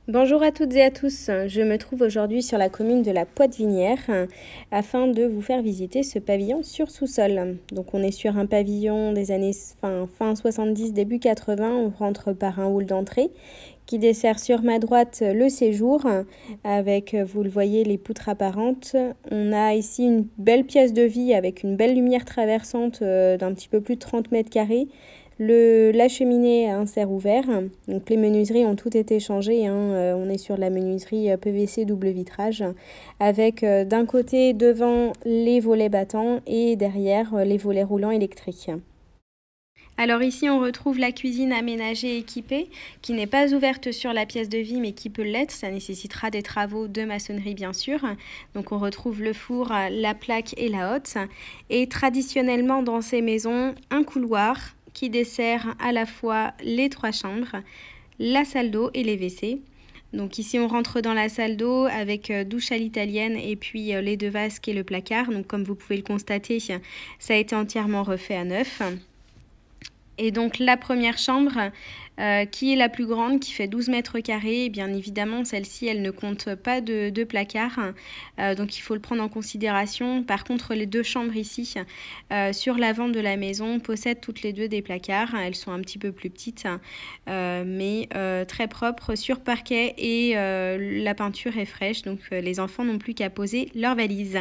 Bonjour à toutes et à tous, je me trouve aujourd'hui sur la commune de la Poitevinière afin de vous faire visiter ce pavillon sur sous-sol. Donc on est sur un pavillon des années fin 70, début 80, on rentre par un hall d'entrée qui dessert sur ma droite le séjour avec, vous le voyez, les poutres apparentes. On a ici une belle pièce de vie avec une belle lumière traversante d'un petit peu plus de 30 mètres carrés. La cheminée a un serre ouvert, donc les menuiseries ont toutes été changées, on est sur la menuiserie PVC double vitrage, avec d'un côté devant les volets battants et derrière les volets roulants électriques. Alors ici on retrouve la cuisine aménagée et équipée qui n'est pas ouverte sur la pièce de vie mais qui peut l'être, ça nécessitera des travaux de maçonnerie bien sûr. Donc on retrouve le four, la plaque et la hotte. Et traditionnellement dans ces maisons, un couloir qui dessert à la fois les 3 chambres, la salle d'eau et les WC. Donc ici on rentre dans la salle d'eau avec douche à l'italienne et puis les 2 vasques et le placard. Donc comme vous pouvez le constater, ça a été entièrement refait à neuf. Et donc la première chambre qui est la plus grande, qui fait 12 mètres carrés, bien évidemment celle-ci elle ne compte pas de placard, donc il faut le prendre en considération. Par contre les 2 chambres ici sur l'avant de la maison possèdent toutes les 2 des placards, elles sont un petit peu plus petites mais très propres sur parquet et la peinture est fraîche, donc les enfants n'ont plus qu'à poser leurs valises.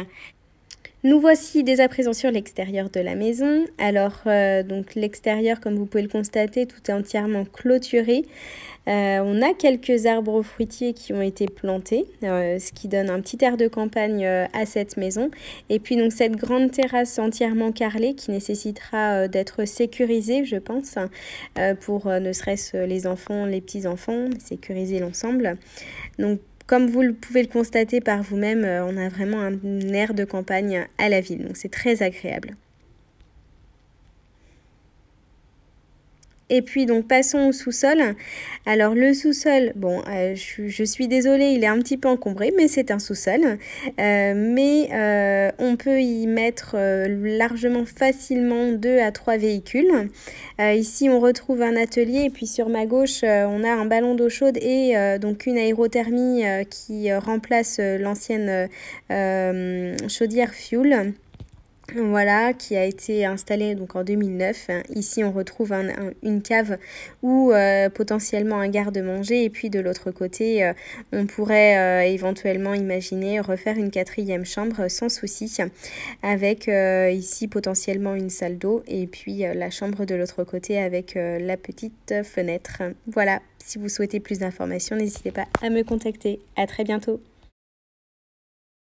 Nous voici dès à présent sur l'extérieur de la maison. Alors, donc l'extérieur, comme vous pouvez le constater, tout est entièrement clôturé. On a quelques arbres fruitiers qui ont été plantés, ce qui donne un petit air de campagne à cette maison. Et puis donc cette grande terrasse entièrement carrelée qui nécessitera d'être sécurisée, je pense, pour ne serait-ce les enfants, les petits-enfants, sécuriser l'ensemble. Donc comme vous pouvez le constater par vous-même, on a vraiment un air de campagne à la ville, donc c'est très agréable. Et puis donc passons au sous-sol. Alors le sous-sol, bon, je suis désolée, il est un petit peu encombré, mais c'est un sous-sol. On peut y mettre largement facilement 2 à 3 véhicules. Ici on retrouve un atelier et puis sur ma gauche on a un ballon d'eau chaude et donc une aérothermie qui remplace l'ancienne chaudière fuel. Voilà, qui a été installée donc en 2009. Ici, on retrouve une cave ou potentiellement un garde-manger. Et puis de l'autre côté, on pourrait éventuellement imaginer refaire une 4e chambre sans souci, avec ici potentiellement une salle d'eau et puis la chambre de l'autre côté avec la petite fenêtre. Voilà, si vous souhaitez plus d'informations, n'hésitez pas à me contacter. À très bientôt.